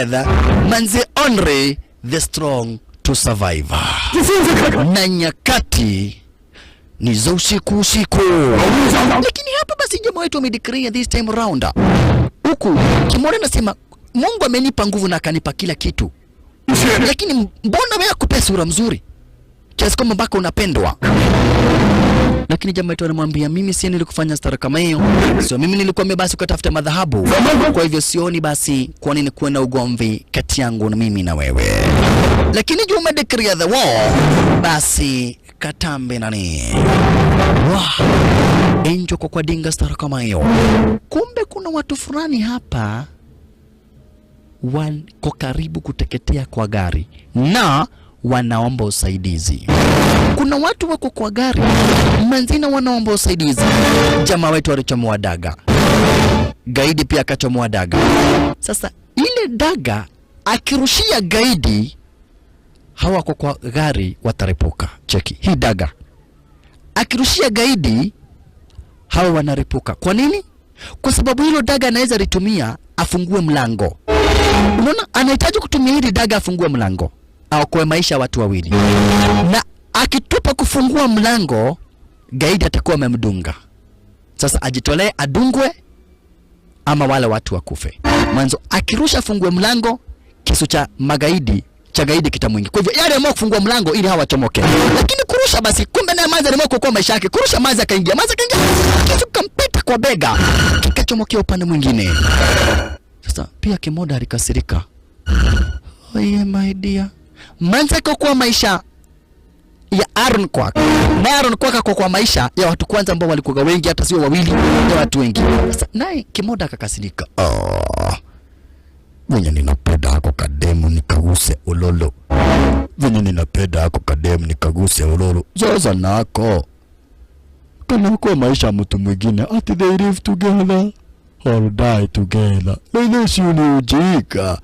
manze only the strong to survive. Na nyakati ni za usiku. Lakini hapa basi jamaa wetu amedeclare this time around. Huku Kimora anasema Mungu amenipa nguvu na akanipa kila kitu. Lakini mbona wewe kupea sura mzuri? Kiasi kwamba mpaka unapendwa. Lakini jamaa wetu anamwambia mimi si nilikufanya stara kama hiyo. Sio mimi nilikwambia basi ukatafuta madhahabu. Kwa hivyo sioni basi kwa nini kuwe na ugomvi kati yangu na mimi na wewe. Lakini juu umedeclare the war, basi katambe nani. Enjo kwa dinga stara kama hiyo. Kumbe kuna watu fulani hapa wako karibu kuteketea kwa gari na wanaomba usaidizi. Kuna watu wako kwa gari manzina wanaomba usaidizi. Jamaa wetu alichomoa daga, gaidi pia akachomoa daga. Sasa ile daga akirushia gaidi, hawa wako kwa gari wataripuka. Cheki hii daga akirushia gaidi, hawa wanaripuka. Kwa nini? Kwa sababu hilo daga anaweza litumia afungue mlango. Unaona, anahitaji kutumia hili daga afungue mlango au kwa maisha watu wawili. Na akitupa kufungua mlango, gaidi atakuwa amemdunga. Sasa ajitolee adungwe ama wale watu wakufe. Mwanzo akirusha afungue mlango, kisu cha magaidi cha gaidi kitamwingi. Kwa hivyo yale ambao kufungua mlango ili hawa chomoke. Lakini kurusha basi kumbe naye Manzi alimweka kwa maisha yake. Kurusha Manzi akaingia. Kisu kampita kwa bega. Kikachomokea upande mwingine. Sasa pia Kimoda alikasirika. Oye my dear. Manzi kwa maisha ya Aaron Kwak. Na Aaron Kwak kwa maisha ya watu kwanza ambao walikuwa wengi hata sio wawili, ya watu wengi. Sasa naye Kimoda akakasirika. Venye ninapenda hako kademu nikaguse ulolo. Venye ninapenda hako kademu nikaguse ulolo. Sasa nako kana kwa maisha ya mtu mwingine ati they live together or die together. Lele si ujika.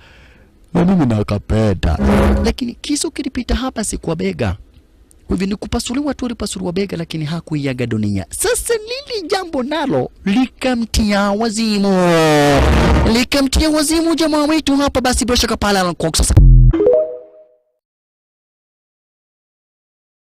Na mimi nakapenda. Lakini kisu kilipita hapa si kwa bega. Kwa hivyo ni kupasuliwa tu, alipasuliwa bega lakini hakuiaga dunia. Sasa lili jambo nalo likamtia wazimu. Likamtia wazimu jamaa wetu hapa basi bila shaka pala kwa sasa.